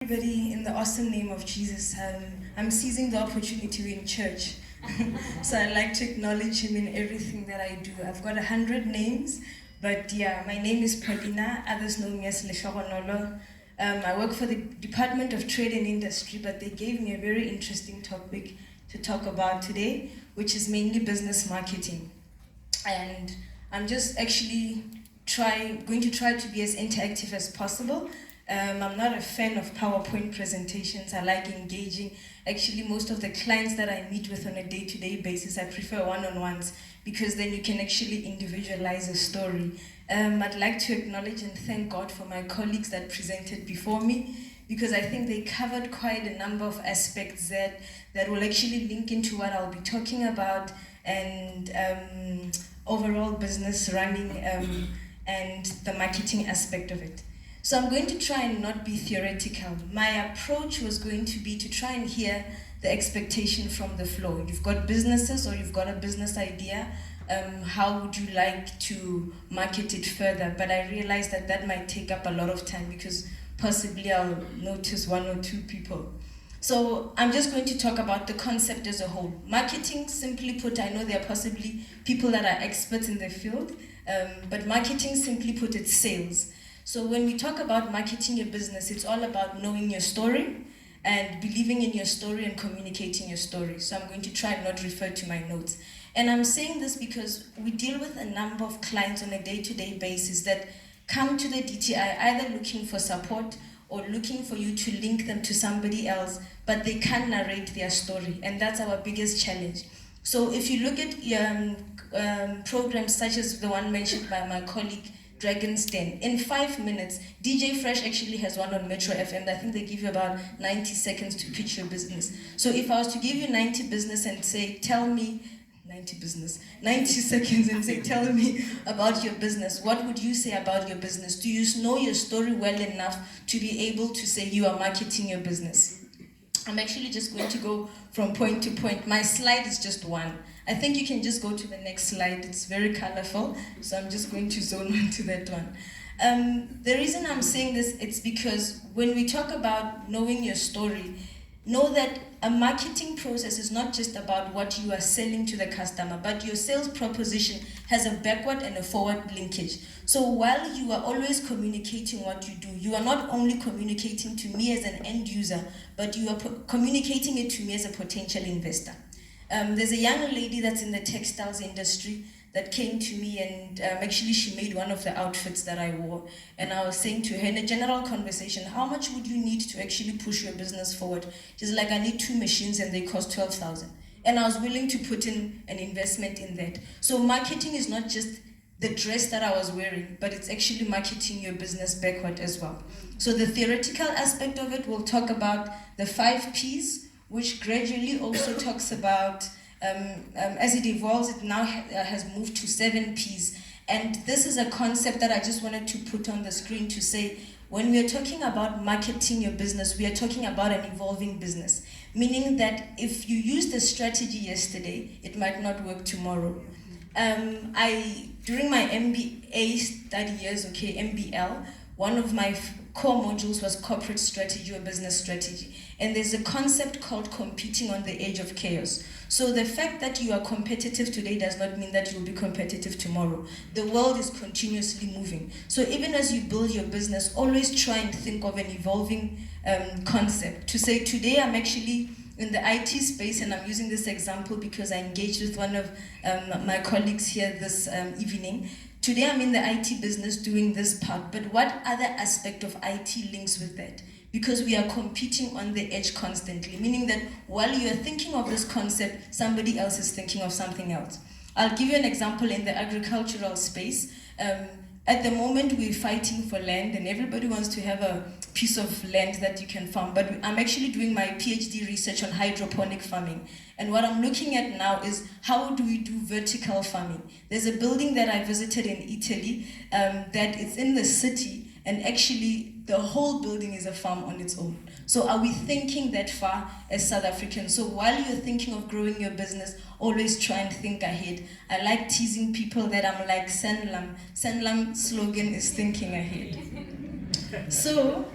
Everybody, in the awesome name of Jesus, I'm seizing the opportunity in church. So I like to acknowledge him in everything that I do. I've got 100 names, but yeah, my name is Paulina. Others know me as Lehlogonolo. I work for the Department of Trade and Industry, but they gave me a very interesting topic to talk about today, which is mainly business marketing. And I'm just actually going to try to be as interactive as possible. I'm not a fan of PowerPoint presentations. I like engaging. Actually, most of the clients that I meet with on a day-to-day basis, I prefer one-on-ones because then you can actually individualize a story. I'd like to acknowledge and thank God for my colleagues that presented before me, because I think they covered quite a number of aspects that will actually link into what I'll be talking about, and overall business running and the marketing aspect of it. So I'm going to try and not be theoretical. My approach was going to be to try and hear the expectation from the floor. You've got businesses or you've got a business idea. How would you like to market it further? But I realized that might take up a lot of time because possibly I'll notice one or two people. So I'm just going to talk about the concept as a whole. Marketing, simply put, I know there are possibly people that are experts in the field, but marketing, simply put, it's sales. So when we talk about marketing your business, it's all about knowing your story and believing in your story and communicating your story. So I'm going to try and not refer to my notes. And I'm saying this because we deal with a number of clients on a day-to-day basis that come to the DTI either looking for support or looking for you to link them to somebody else, but they can't narrate their story. And that's our biggest challenge. So if you look at programs such as the one mentioned by my colleague, Dragon's Den, in 5 minutes, DJ Fresh actually has one on Metro FM. I think they give you about 90 seconds to pitch your business. So if I was to give you 90 business and say, tell me, 90 seconds and say, tell me about your business, what would you say about your business? Do you know your story well enough to be able to say you are marketing your business? I'm actually just going to go from point to point. My slide is just one. I think you can just go to the next slide. It's very colorful, so I'm just going to zone on to that one. The reason I'm saying this, it's because when we talk about knowing your story, know that a marketing process is not just about what you are selling to the customer, but your sales proposition has a backward and a forward linkage. So while you are always communicating what you do, you are not only communicating to me as an end user, but you are communicating it to me as a potential investor. There's a young lady that's in the textiles industry that came to me, and actually she made one of the outfits that I wore. And I was saying to her in a general conversation, how much would you need to actually push your business forward? She's like, I need 2 machines and they cost 12,000. And I was willing to put in an investment in that. So marketing is not just the dress that I was wearing, but it's actually marketing your business backward as well. So the theoretical aspect of it, we'll talk about the 5 Ps, which gradually also talks about, as it evolves, it now has moved to 7 Ps. And this is a concept that I just wanted to put on the screen to say, when we are talking about marketing your business, we are talking about an evolving business. Meaning that if you used the strategy yesterday, it might not work tomorrow. During my MBA study years, MBL, one of my core modules was corporate strategy or business strategy. And there's a concept called competing on the edge of chaos. So the fact that you are competitive today does not mean that you'll be competitive tomorrow. The world is continuously moving. So even as you build your business, always try and think of an evolving concept. To say, today I'm actually in the IT space, and I'm using this example because I engaged with one of my colleagues here this evening. Today I'm in the IT business doing this part, but what other aspect of IT links with that? Because we are competing on the edge constantly, meaning that while you are thinking of this concept, somebody else is thinking of something else. I'll give you an example in the agricultural space. At the moment, we're fighting for land, and everybody wants to have a piece of land that you can farm. But I'm actually doing my PhD research on hydroponic farming. And what I'm looking at now is, how do we do vertical farming? There's a building that I visited in Italy that is in the city, and actually the whole building is a farm on its own. So are we thinking that far as South Africans? So while you're thinking of growing your business, always try and think ahead. I like teasing people that I'm like Sanlam. Sanlam slogan is thinking ahead. So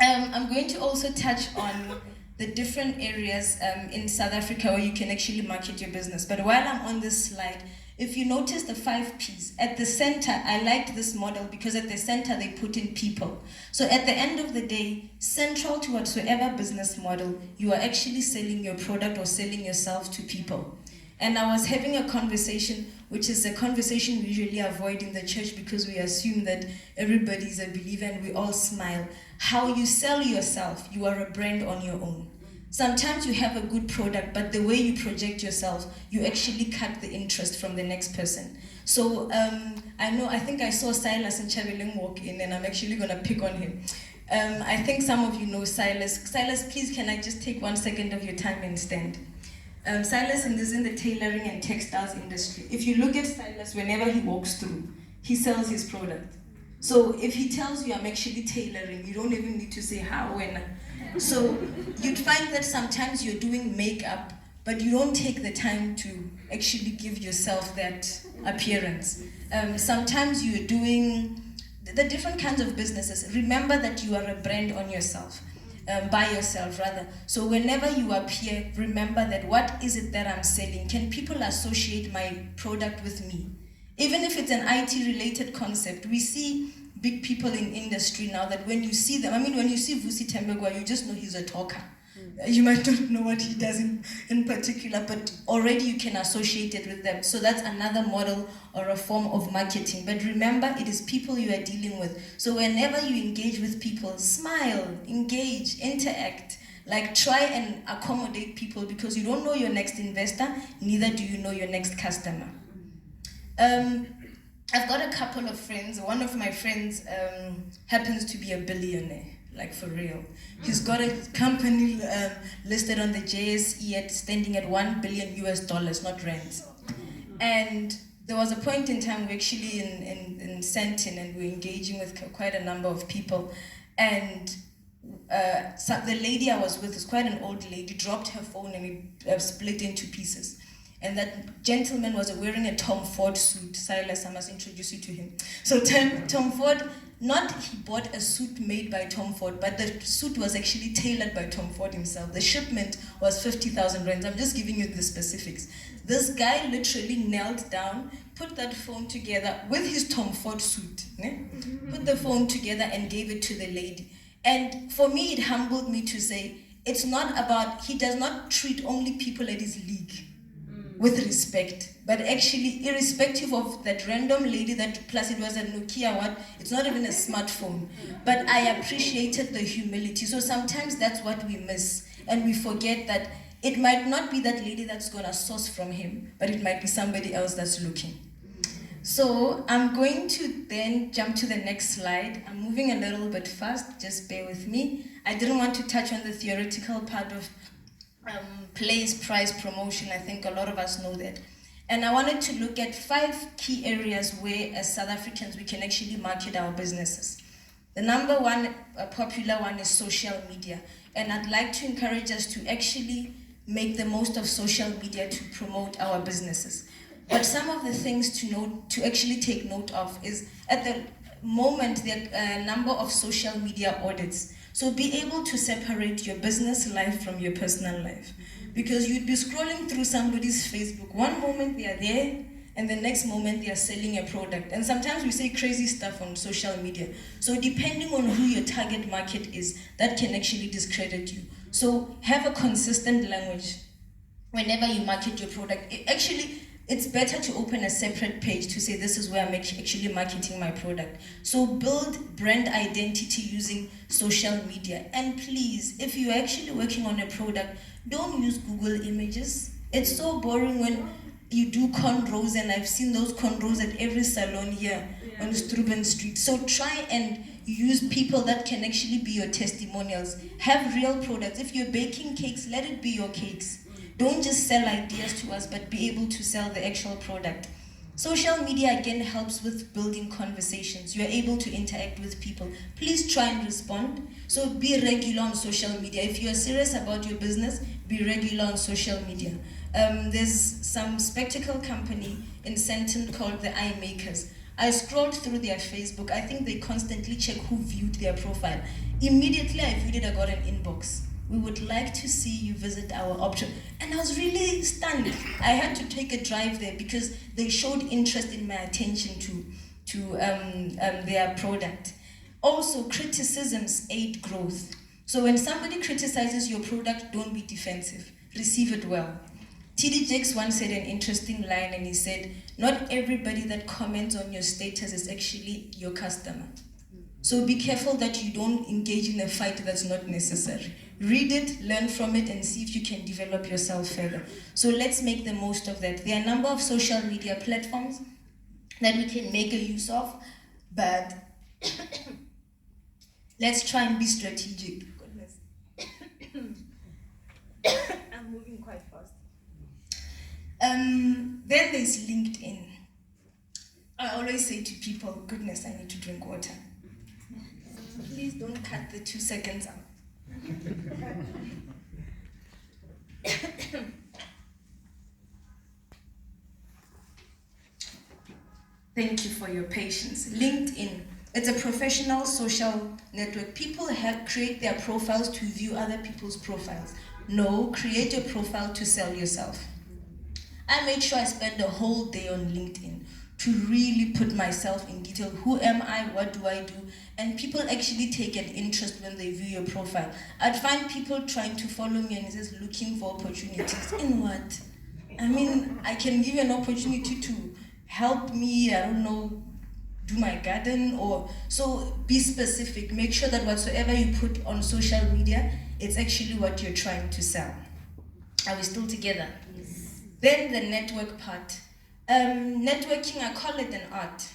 I'm going to also touch on the different areas in South Africa where you can actually market your business. But while I'm on this slide, if you notice the 5 P's, at the center, I liked this model because at the center they put in people. So at the end of the day, central to whatsoever business model, you are actually selling your product or selling yourself to people. And I was having a conversation, which is a conversation we usually avoid in the church because we assume that everybody's a believer and we all smile. How you sell yourself, you are a brand on your own. Sometimes you have a good product, but the way you project yourself, you actually cut the interest from the next person. So I think I saw Silas and Chabeling walk in, and I'm actually gonna pick on him. I think some of you know Silas. Silas, please can I just take 1 second of your time and stand? Silas is in the tailoring and textiles industry. If you look at Silas, whenever he walks through, he sells his product. So if he tells you I'm actually tailoring, you don't even need to say how when. So you'd find that sometimes you're doing makeup, but you don't take the time to actually give yourself that appearance. Sometimes you're doing the different kinds of businesses. Remember that you are a brand on yourself. By yourself rather. So whenever you appear, remember that what is it that I'm selling? Can people associate my product with me? Even if it's an IT related concept, we see big people in industry now that when you see them, when you see Vusi Tembegwa, you just know he's a talker. You might not know what he does in particular, but already you can associate it with them. So that's another model or a form of marketing. But remember, it is people you are dealing with. So whenever you engage with people, smile, engage, interact. Like try and accommodate people because you don't know your next investor, neither do you know your next customer. I've got a couple of friends. One of my friends happens to be a billionaire. Like for real. He's got a company listed on the JSE standing at $1 billion US, not rands. And there was a point in time we actually in Sentin and we were engaging with quite a number of people. And so the lady I was with was quite an old lady, dropped her phone and we split into pieces. And that gentleman was wearing a Tom Ford suit. Silas, I must introduce you to him. So Tom Ford, he bought a suit made by Tom Ford, but the suit was actually tailored by Tom Ford himself. The shipment was 50,000 rands. I'm just giving you the specifics. This guy literally knelt down, put that phone together with his Tom Ford suit, put the phone together and gave it to the lady. And for me, it humbled me to say, it's not about, he does not treat only people at his league with respect, but actually irrespective of that random lady that plus it was a Nokia it's not even a smartphone, but I appreciated the humility. So sometimes that's what we miss and we forget that it might not be that lady that's gonna source from him, but it might be somebody else that's looking. So I'm going to then jump to the next slide. I'm moving a little bit fast, just bear with me. I didn't want to touch on the theoretical part of place, price, promotion. I think a lot of us know that. And I wanted to look at 5 key areas where as South Africans we can actually market our businesses. The number one popular one is social media. And I'd like to encourage us to actually make the most of social media to promote our businesses. But some of the things to actually take note of is at the moment there are a number of social media audits. So be able to separate your business life from your personal life. Because you'd be scrolling through somebody's Facebook. One moment they are there, and the next moment they are selling a product. And sometimes we say crazy stuff on social media. So depending on who your target market is, that can actually discredit you. So have a consistent language whenever you market your product. It's better to open a separate page to say this is where I'm actually marketing my product. So build brand identity using social media. And please, if you're actually working on a product, don't use Google Images. It's so boring when you do cornrows, and I've seen those cornrows at every salon here on Struben Street. So try and use people that can actually be your testimonials. Have real products. If you're baking cakes, let it be your cakes. Don't just sell ideas to us, but be able to sell the actual product. Social media again helps with building conversations. You're able to interact with people. Please try and respond. So be regular on social media. If you're serious about your business, be regular on social media. There's some spectacle company in Senton called the Eye Makers. I scrolled through their Facebook. I think they constantly check who viewed their profile. Immediately I viewed it, I got an inbox. We would like to see you visit our option. And I was really stunned. I had to take a drive there because they showed interest in my attention to their product. Also, criticisms aid growth. So when somebody criticizes your product, don't be defensive. Receive it well. TD Jakes once said an interesting line, and he said, not everybody that comments on your status is actually your customer. So be careful that you don't engage in a fight that's not necessary. Read it, learn from it, and see if you can develop yourself further. So let's make the most of that. There are a number of social media platforms that we can make a use of, but let's try and be strategic. Goodness. I'm moving quite fast. Then there's LinkedIn. I always say to people, goodness, I need to drink water. Please don't cut the 2 seconds out. Thank you for your patience. LinkedIn, it's a professional social network. People create their profiles to view other people's profiles. No, create a profile to sell yourself. I made sure I spend a whole day on LinkedIn to really put myself in detail. Who am I? What do I do? And people actually take an interest when they view your profile. I'd find people trying to follow me and just looking for opportunities. In what? I mean, I can give you an opportunity to help me, I don't know, do my garden, or so be specific. Make sure that whatsoever you put on social media, it's actually what you're trying to sell. Are we still together? Yes. Then the network part. Networking, I call it an art.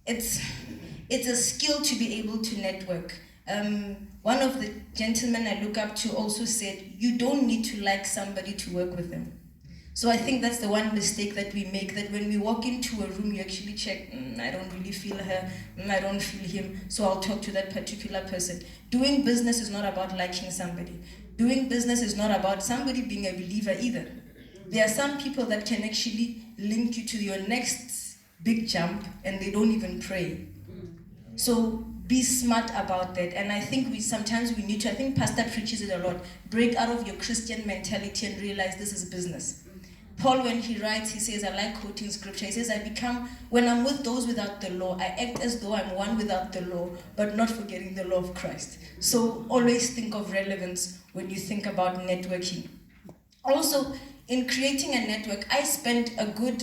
It's a skill to be able to network. One of the gentlemen I look up to also said, you don't need to like somebody to work with them. So I think that's the one mistake that we make, that when we walk into a room, you actually check, I don't really feel her, I don't feel him, so I'll talk to that particular person. Doing business is not about liking somebody. Doing business is not about somebody being a believer either. There are some people that can actually link you to your next big jump and they don't even pray. So be smart about that. And I think sometimes we need to, I think Pastor preaches it a lot, break out of your Christian mentality and realize this is business. Paul, when he writes, he says, I like quoting scripture. He says, when I'm with those without the law, I act as though I'm one without the law, but not forgetting the law of Christ. So always think of relevance when you think about networking. Also, in creating a network, I spent a good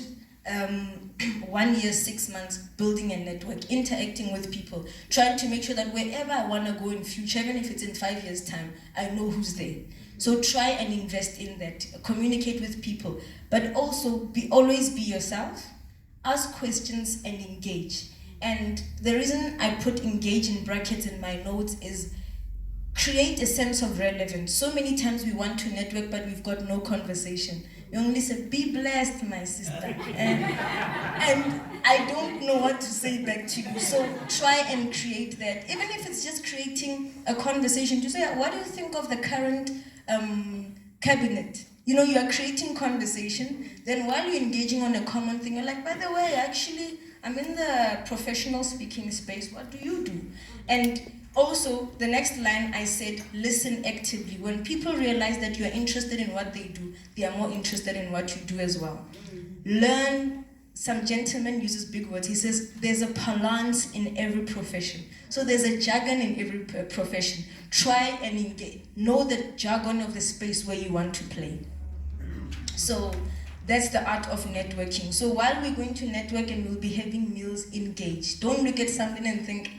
1 year, 6 months building a network, interacting with people, trying to make sure that wherever I want to go in future, even if it's in 5 years' time, I know who's there. So try and invest in that, communicate with people, but also always be yourself, ask questions and engage. And the reason I put engage in brackets in my notes is create a sense of relevance. So many times we want to network, but we've got no conversation. We only say, be blessed, my sister. And I don't know what to say back to you. So try and create that. Even if it's just creating a conversation to say, what do you think of the current cabinet? You know, you are creating conversation. Then while you're engaging on a common thing, you're like, by the way, actually, I'm in the professional speaking space. What do you do? And also, the next line I said, listen actively. When people realize that you are interested in what they do, they are more interested in what you do as well. Learn. Some gentleman uses big words. He says, there's a parlance in every profession. So there's a jargon in every profession. Try and engage. Know the jargon of the space where you want to play. So that's the art of networking. So while we're going to network and we'll be having meals, engage. Don't look at something and think,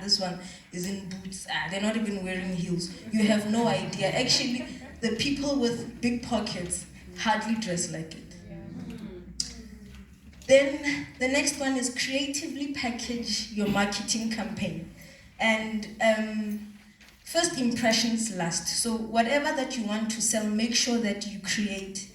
this one is in boots. They're not even wearing heels. You have no idea. Actually, the people with big pockets hardly dress like it. Then the next one is creatively package your marketing campaign. And first impressions last. So whatever that you want to sell, make sure that you create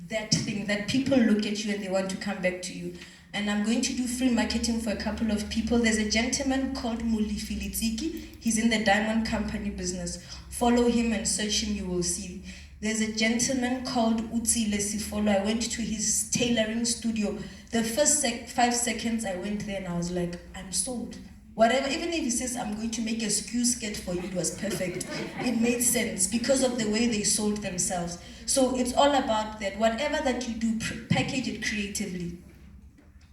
that thing, that people look at you and they want to come back to you. And I'm going to do free marketing for a couple of people. There's a gentleman called Muli Filitsiki. He's in the diamond company business. Follow him and search him, you will see. There's a gentleman called Utsi Lesifolo. I went to his tailoring studio. The first 5 seconds I went there and I was like, I'm sold. Whatever, even if he says, I'm going to make a skew skirt for you, it was perfect. It made sense because of the way they sold themselves. So it's all about that. Whatever that you do, package it creatively.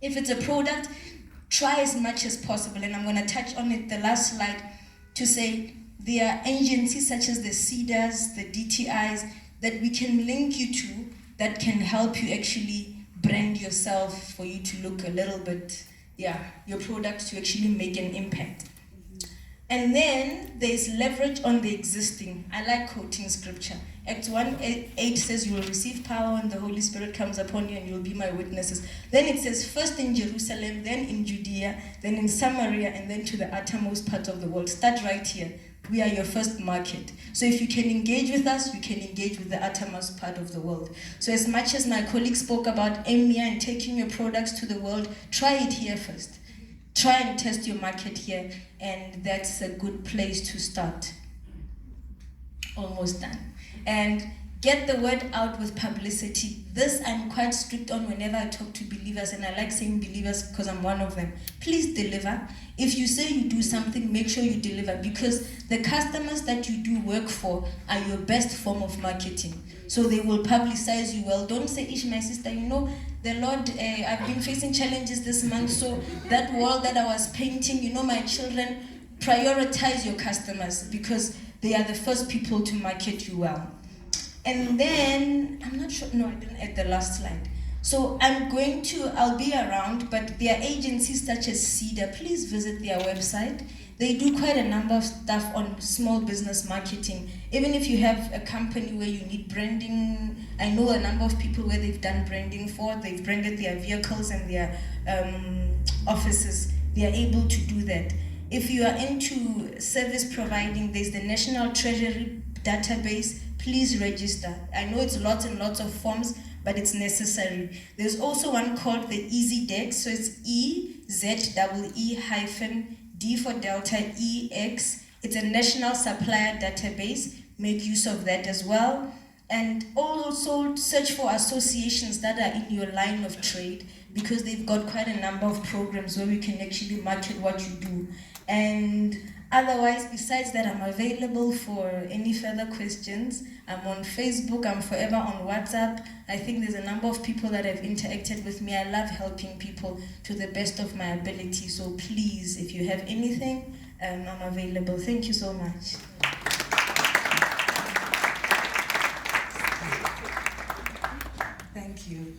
If it's a product, try as much as possible. And I'm going to touch on it the last slide to say there are agencies such as the CEDAs, the DTIs, that we can link you to that can help you actually brand yourself for you to look a little bit, your product to actually make an impact. And then there's leverage on the existing. I like quoting scripture. Acts 1:8 says, you will receive power when the Holy Spirit comes upon you and you'll be my witnesses. Then it says, first in Jerusalem, then in Judea, then in Samaria, and then to the uttermost part of the world. Start right here. We are your first market. So if you can engage with us, you can engage with the uttermost part of the world. So as much as my colleague spoke about EMEA and taking your products to the world, try it here first. Try and test your market here, and that's a good place to start. Almost done. And get the word out with publicity. This I'm quite strict on whenever I talk to believers, and I like saying believers because I'm one of them. Please deliver. If you say you do something, make sure you deliver, because the customers that you do work for are your best form of marketing. So they will publicize you well. Don't say, Ish, my sister, you know, the Lord, I've been facing challenges this month, so that wall that I was painting, you know, my children, prioritize your customers because they are the first people to market you well. And then, I'm not sure, no, I didn't add the last slide. So I'll be around, but there are agencies such as CEDA. Please visit their website. They do quite a number of stuff on small business marketing. Even if you have a company where you need branding, I know a number of people where they've done branding for, they've branded their vehicles and their offices. They are able to do that. If you are into service providing, there's the National Treasury database. Please register. I know it's lots and lots of forms, but it's necessary. There's also one called the Easy Dex, so it's EZEE-D for Delta EX. It's a national supplier database. Make use of that as well. And also search for associations that are in your line of trade, because they've got quite a number of programs where we can actually market what you do. And otherwise, besides that, I'm available for any further questions. I'm on Facebook, I'm forever on WhatsApp. I think there's a number of people that have interacted with me. I love helping people to the best of my ability. So please, if you have anything, I'm available. Thank you so much. Thank you.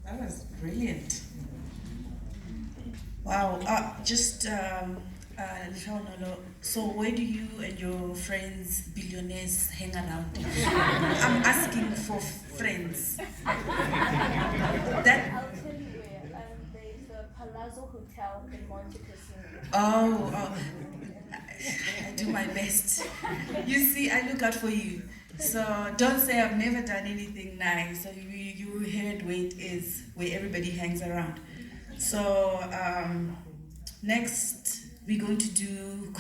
That was brilliant. Wow. Lehlogonolo, so where do you and your friends, billionaires, hang around? I'm asking for friends. I'll tell you where. There's the Palazzo Hotel in Monte Cassino. Oh, I do my best. You see, I look out for you. So don't say I've never done anything nice. So you heard where it is, where everybody hangs around. So next we're going to do